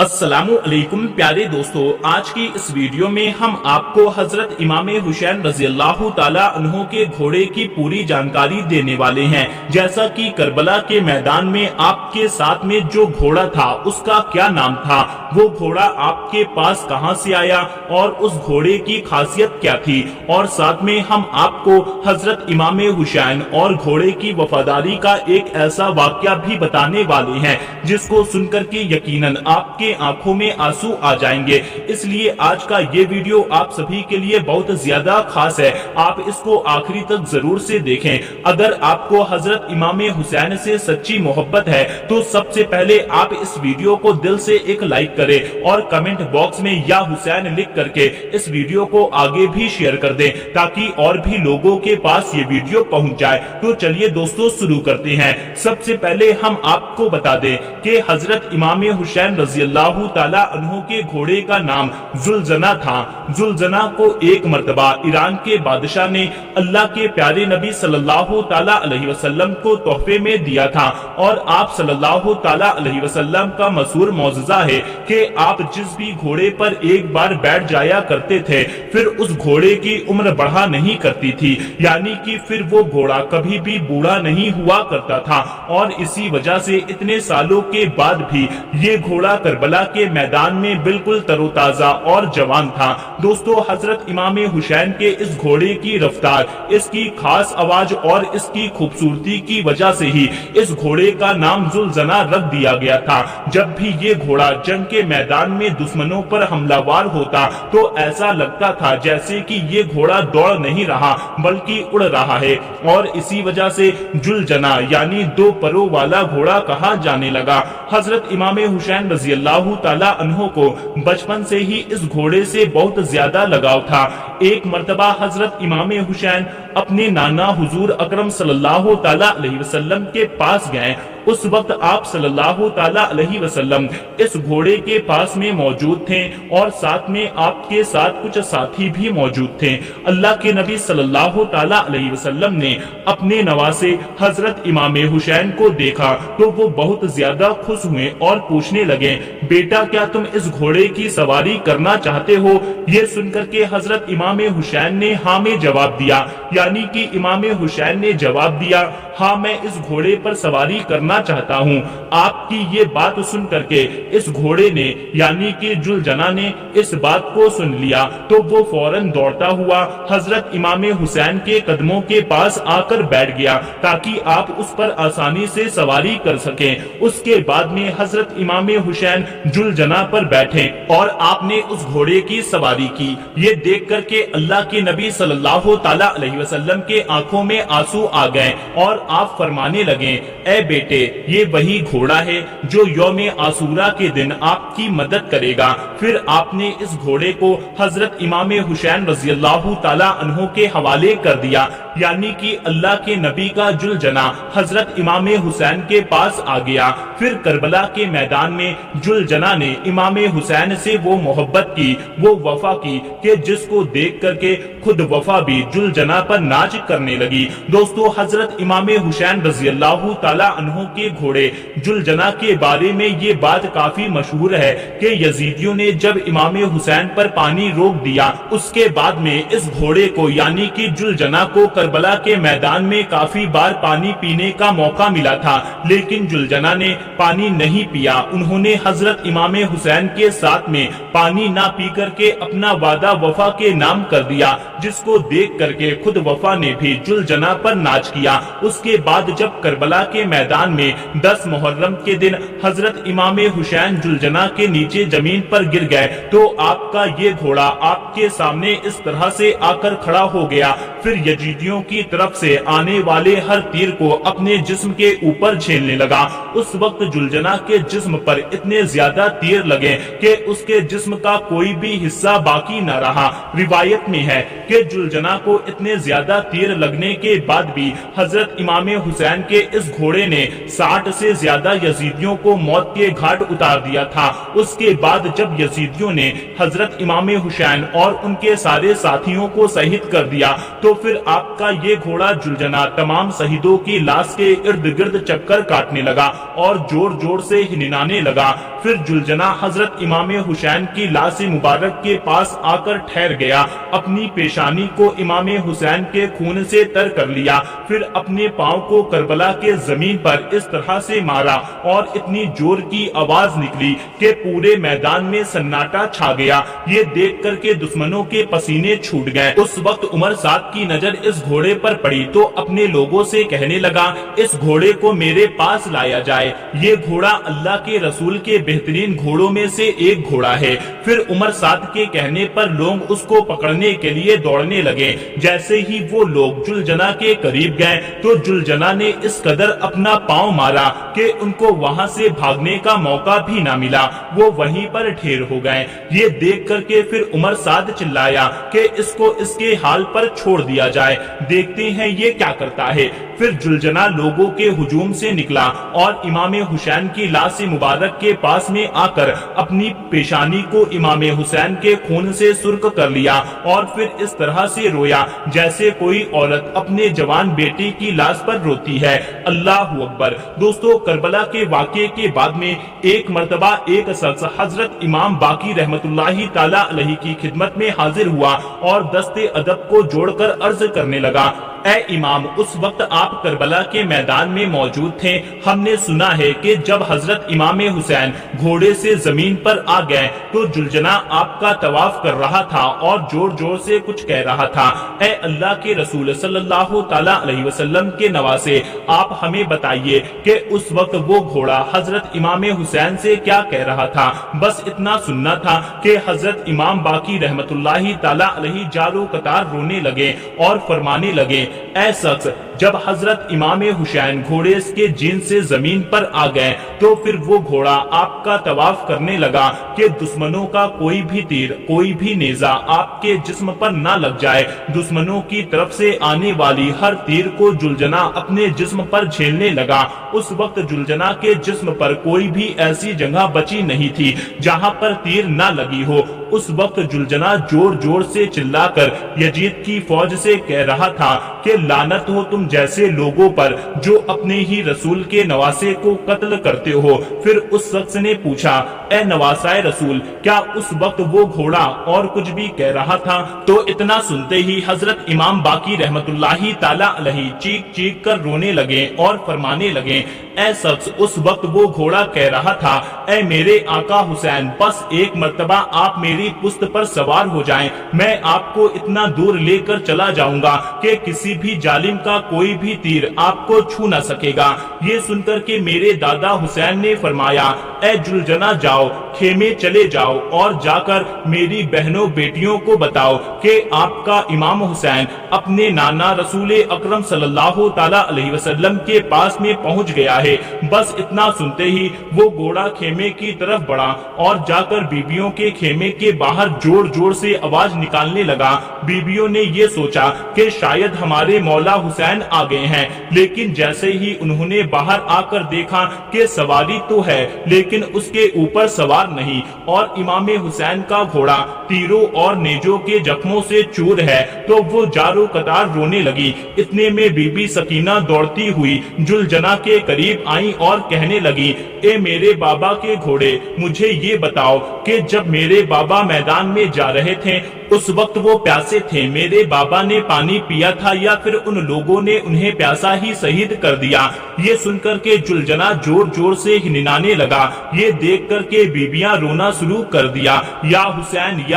अस्सलामु अलैकुम प्यारे दोस्तों, आज की इस वीडियो में हम आपको हजरत इमाम हुसैन रजी अल्लाह ताला अन्हु के घोड़े की पूरी जानकारी देने वाले हैं। जैसा कि करबला के मैदान में आपके साथ में जो घोड़ा था उसका क्या नाम था, वो घोड़ा आपके पास कहां से आया और उस घोड़े की खासियत क्या थी, और साथ में हम आपको हजरत इमाम हुसैन और घोड़े की वफादारी का एक ऐसा वाकया भी बताने वाले हैं जिसको सुनकर के यकीनन आपके आंखों में आंसू आ जाएंगे। इसलिए आज का ये वीडियो आप सभी के लिए बहुत ज्यादा खास है, आप इसको आखिरी तक जरूर से देखें। अगर आपको हजरत इमाम हुसैन से सच्ची मोहब्बत है तो सबसे पहले आप इस वीडियो को दिल से एक लाइक करें और कमेंट बॉक्स में या हुसैन लिख करके इस वीडियो को आगे भी शेयर कर दें ताकि और भी लोगों के पास ये वीडियो पहुंच जाए। तो चलिए दोस्तों शुरू करते हैं। सबसे पहले हम आपको बता दें कि हजरत इमाम हुसैन रजी अल्लाह ताला अन्हु के घोड़े का नाम जुलजना था। जुलजना को एक मर्तबा ईरान के बादशाह ने अल्लाह के प्यारे नबी सल्लल्लाहु ताला अलैहि वसल्लम को तोहफे में दिया था, और आप सल्लल्लाहु ताला अलैहि वसल्लम का मशहूर मौजज़ा है कि आप जिस भी घोड़े पर एक बार बैठ जाया करते थे फिर उस घोड़े की उम्र बढ़ा नहीं करती थी, यानी कि फिर वो घोड़ा कभी भी बूढ़ा नहीं हुआ करता था। और इसी वजह से इतने सालों के बाद भी ये घोड़ा करबला के मैदान में बिल्कुल तरोताजा और जवान था। दोस्तों, हजरत इमाम हुसैन के इस घोड़े की रफ्तार, इसकी खास आवाज और इसकी खूबसूरती की वजह से ही इस घोड़े का नाम जुलजना रख दिया गया था। जब भी ये घोड़ा जंग के मैदान में दुश्मनों पर हमलावर होता तो ऐसा लगता था जैसे कि ये घोड़ा दौड़ नहीं रहा बल्कि उड़ रहा है, और इसी वजह से जुलजना यानी दो परों वाला घोड़ा कहा जाने लगा। हजरत इमाम हुसैन रजी अल्लाह ताला अन्हु को बचपन से ही इस घोड़े से बहुत ज्यादा लगाव था। एक मर्तबा हजरत इमाम हुसैन अपने नाना हुजूर अकरम सल्लल्लाहु ताला अलैहि वसल्लम के पास गए। उस वक्त आप सल्लल्लाहु ताला अलैहि वसल्लम इस घोड़े के पास में मौजूद थे और साथ में आपके साथ कुछ साथी भी मौजूद थे। अल्लाह के नबी सल्लल्लाहु ताला अलैहि वसल्लम ने अपने नवासे हजरत इमाम हुसैन को देखा तो वो बहुत ज्यादा खुश हुए और पूछने लगे, बेटा क्या तुम इस घोड़े की सवारी करना चाहते हो? ये सुनकर के हजरत इमाम हुसैन ने हाँ में जवाब दिया, यानी कि इमाम हुसैन ने जवाब दिया, हाँ मैं इस घोड़े पर सवारी करना चाहता हूँ। आपकी ये बात सुन करके इस घोड़े ने यानी कि जुलजना ने इस बात को सुन लिया तो वो फौरन दौड़ता हुआ हजरत इमाम हुसैन के कदमों के पास आकर बैठ गया ताकि आप उस पर आसानी से सवारी कर सकें। उसके बाद में हजरत इमाम हुसैन जुलजना पर बैठे और आपने उस घोड़े की सवारी की। ये देख करके अल्लाह के नबी सल्लल्लाहु ताला अलैहि वसल्लम के आंखों में आंसू आ गए और आप फरमाने लगे, ए बेटे ये वही घोड़ा है जो यौमे आसूरा के दिन आपकी मदद करेगा। फिर आपने इस घोड़े को हजरत इमाम हुसैन रजी अल्लाह ताला अन्हु के हवाले कर दिया, यानी कि अल्लाह के नबी का जुलजना हजरत इमाम हुसैन के पास आ गया। फिर करबला के मैदान में जुलजना ने इमाम हुसैन से वो मोहब्बत की, वो वफा की कि जिसको देख करके खुद वफा भी जुलजना पर नाच करने लगी। दोस्तों, हजरत इमाम हुसैन रजी अल्लाह ताला अन्हु के घोड़े जुलजना के बारे में ये बात काफी मशहूर है कि यजीदियों ने जब इमाम हुसैन पर पानी रोक दिया उसके बाद में इस घोड़े को यानी कि जुलजना को करबला के मैदान में काफी बार पानी पीने का मौका मिला था, लेकिन जुलजना ने पानी नहीं पिया। उन्होंने हजरत इमाम हुसैन के साथ में पानी ना पी करके अपना वादा वफा के नाम कर दिया, जिसको देख करके खुद वफा ने भी जुलजना पर नाच किया। उसके बाद जब करबला के मैदान में 10 मुहर्रम के दिन हजरत इमाम हुसैन जुलजना के नीचे जमीन पर गिर गए तो आपका ये घोड़ा आपके सामने इस तरह से आकर खड़ा हो गया। फिर यजीदियों की तरफ से आने वाले हर तीर को अपने जिस्म के ऊपर झेलने लगा। उस वक्त जुलजना के जिस्म पर इतने ज्यादा तीर लगे कि उसके जिस्म का कोई भी हिस्सा बाकी न रहा। रिवायत में है कि जुलजना को इतने ज्यादा तीर लगने के बाद भी हजरत इमाम हुसैन के इस घोड़े ने 60 से ज्यादा यजीदियों को मौत के घाट उतार दिया था। उसके बाद जब यजीदियों ने हजरत इमाम हुसैन और उनके सारे साथियों को शहीद कर दिया तो फिर आपका का ये घोड़ा जुलजना तमाम शहीदों की लाश के इर्द गिर्द चक्कर काटने लगा और जोर जोर से हिननाने लगा। फिर जुलजना हजरत इमाम हुसैन की लाश मुबारक के पास आकर ठहर गया, अपनी पेशानी को इमाम हुसैन के खून से तर कर लिया, फिर अपने पांव को करबला के जमीन पर इस तरह से मारा और इतनी जोर की आवाज निकली कि पूरे मैदान में सन्नाटा छा गया। ये देख कर के दुश्मनों के पसीने छूट गए। उस वक्त उमर साद की नजर इस घोड़े पर पड़ी तो अपने लोगों से कहने लगा, इस घोड़े को मेरे पास लाया जाए, ये घोड़ा अल्लाह के रसूल के बेहतरीन घोड़ों में से एक घोड़ा है। फिर उमर साद के कहने पर लोग उसको पकड़ने के लिए दौड़ने लगे। जैसे ही वो लोग जुलजना के करीब गए तो जुलजना ने इस कदर अपना पांव मारा कि उनको वहां से भागने का मौका भी ना मिला, वो वहीं पर ढेर हो गए। ये देख करके फिर उमर साद चिल्लाया कि इसको इसके हाल पर छोड़ दिया जाए, देखते हैं ये क्या करता है। फिर जुलजना लोगों के हुजूम से निकला और इमाम हुसैन की लाश मुबारक के पास में आकर अपनी पेशानी को इमाम हुसैन के खून से सुर्ख कर लिया और फिर इस तरह से रोया जैसे कोई औरत अपने जवान बेटी की लाश पर रोती है। अल्लाहू अकबर। दोस्तों, करबला के वाक़े के बाद में एक मर्तबा एक शख्स हजरत इमाम बाकी रहमतुल्लाही ताला अलैहि की खिदमत में हाजिर हुआ और दस्ते अदब को जोड़कर अर्ज करने लगा, ऐ इमाम, उस वक्त आप करबला के मैदान में मौजूद थे। हमने सुना है कि जब हजरत इमाम हुसैन घोड़े से जमीन पर आ गए तो जुलजना आपका तवाफ कर रहा था और जोर जोर से कुछ कह रहा था। ऐ अल्लाह के रसूल सल्लल्लाहु ताला अलैहि वसल्लम के नवासे, आप हमें बताइए कि उस वक्त वो घोड़ा हजरत इमाम हुसैन से क्या कह रहा था। बस इतना सुनना था कि हजरत इमाम बाकी रहमतुल्लाही ताला अलैहि जारो कतार रोने लगे और फरमाने लगे, ऐ शख्स, जब हजरत इमाम हुसैन घोड़े के जीन से जमीन पर आ गए तो फिर वो घोड़ा आपका तवाफ करने लगा कि दुश्मनों का कोई भी तीर, कोई भी नेजा आपके जिस्म पर ना लग जाए। दुश्मनों की तरफ से आने वाली हर तीर को जुलजना अपने जिस्म पर झेलने लगा। उस वक्त जुलजना के जिस्म पर कोई भी ऐसी जगह बची नहीं थी जहां पर तीर ना लगी हो। उस वक्त जुलजना जोर जोर से चिल्लाकर यजीद की फौज से कह रहा था कि लानत हो तुम जैसे लोगों पर जो अपने ही रसूल के नवासे को कत्ल करते हो। फिर उस शख्स ने पूछा, ए नवासाए रसूल, क्या उस वक्त वो घोड़ा और कुछ भी कह रहा था? तो इतना सुनते ही हजरत इमाम बाकी रहमतुल्लाही ताला अलैहि चीख चीख कर रोने लगे और फरमाने लगे, ए शख्स, उस वक्त वो घोड़ा कह रहा था, ए मेरे आका हुसैन, बस एक मर्तबा आप मेरी पुश्त पर सवार हो जाएं, मैं आपको इतना दूर लेकर चला जाऊंगा कि किसी भी जालिम का कोई भी तीर आपको छू न सकेगा। ये सुनकर के मेरे दादा हुसैन ने फरमाया, ए जुलजना, जाओ खेमे चले जाओ और जाकर मेरी बहनों बेटियों को बताओ कि आपका इमाम हुसैन अपने नाना रसूल अकरम सल्लल्लाहु ताला अलैहि वसल्लम के पास में पहुंच गया है। बस इतना सुनते ही वो घोड़ा खेमे की तरफ बढ़ा और जाकर बीबियों के खेमे के बाहर जोर जोर से आवाज निकालने लगा। बीबियों ने ये सोचा कि शायद हमारे मौला हुसैन आ गए हैं, लेकिन जैसे ही उन्होंने बाहर आकर देखा कि सवारी तो है लेकिन उसके ऊपर सवार नहीं और इमाम हुसैन का घोड़ा तीरों और नेजों के जख्मों से चूर है, तो वो जारो कतार रोने लगी। इतने में बीबी सकीना दौड़ती हुई जुलजना के करीब आई और कहने लगी, ए मेरे बाबा के घोड़े, मुझे ये बताओ कि जब मेरे बाबा मैदान में जा रहे थे उस वक्त वो प्यासे थे, मेरे बाबा ने पानी पिया था या फिर उन लोगों ने उन्हें प्यासा ही शहीद कर दिया? ये सुनकर के जुलजना जोर जोर से हिननाने लगा। ये देख कर के बीबियां रोना शुरू कर दिया, या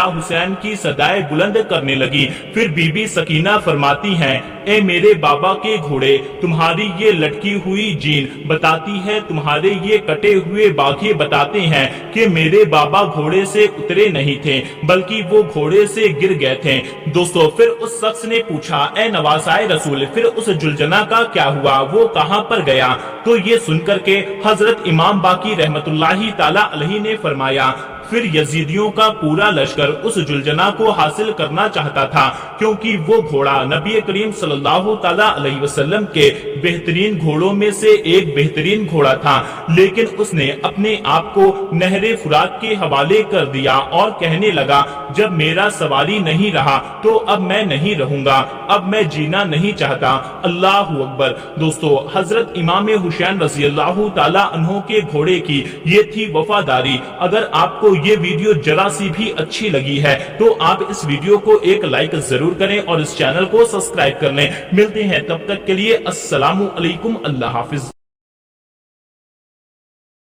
हुसैन की सदाएं बुलंद करने लगी। फिर बीबी सकीना फरमाती हैं, ए मेरे बाबा के घोड़े, तुम्हारी ये लटकी हुई जीन बताती है, तुम्हारे ये कटे हुए बाघे बताते हैं कि मेरे बाबा घोड़े से उतरे नहीं थे बल्कि वो घोड़े से गिर गए थे। दोस्तों, फिर उस शख्स ने पूछा, ए नवासाए रसूल, फिर उस जुलजना का क्या हुआ, वो कहां पर गया? तो ये सुनकर के हजरत इमाम बाकी रहमतुल्लाही ताला अलैहि ने फरमाया, फिर यजीदियों का पूरा लश्कर उस जुलजना को हासिल करना चाहता था, क्योंकि वो घोड़ा नबी करीम सल्लल्लाहु ताला अलैहि वसल्लम के बेहतरीन घोड़ों में से एक बेहतरीन घोड़ा था। लेकिन उसने अपने आप को नहरे फुरात के हवाले कर दिया और कहने लगा, जब मेरा सवारी नहीं रहा तो अब मैं नहीं रहूंगा, अब मैं जीना नहीं चाहता। अल्लाहु अकबर। दोस्तों, हजरत इमाम हुसैन रज़ी अल्लाहु ताला अन्हो के घोड़े की ये थी वफादारी। अगर आपको ये वीडियो जरा सी भी अच्छी लगी है तो आप इस वीडियो को एक लाइक जरूर करें और इस चैनल को सब्सक्राइब कर लें। मिलते हैं तब तक के लिए अस्सलामु अलैकुम। अल्लाह हाफिज।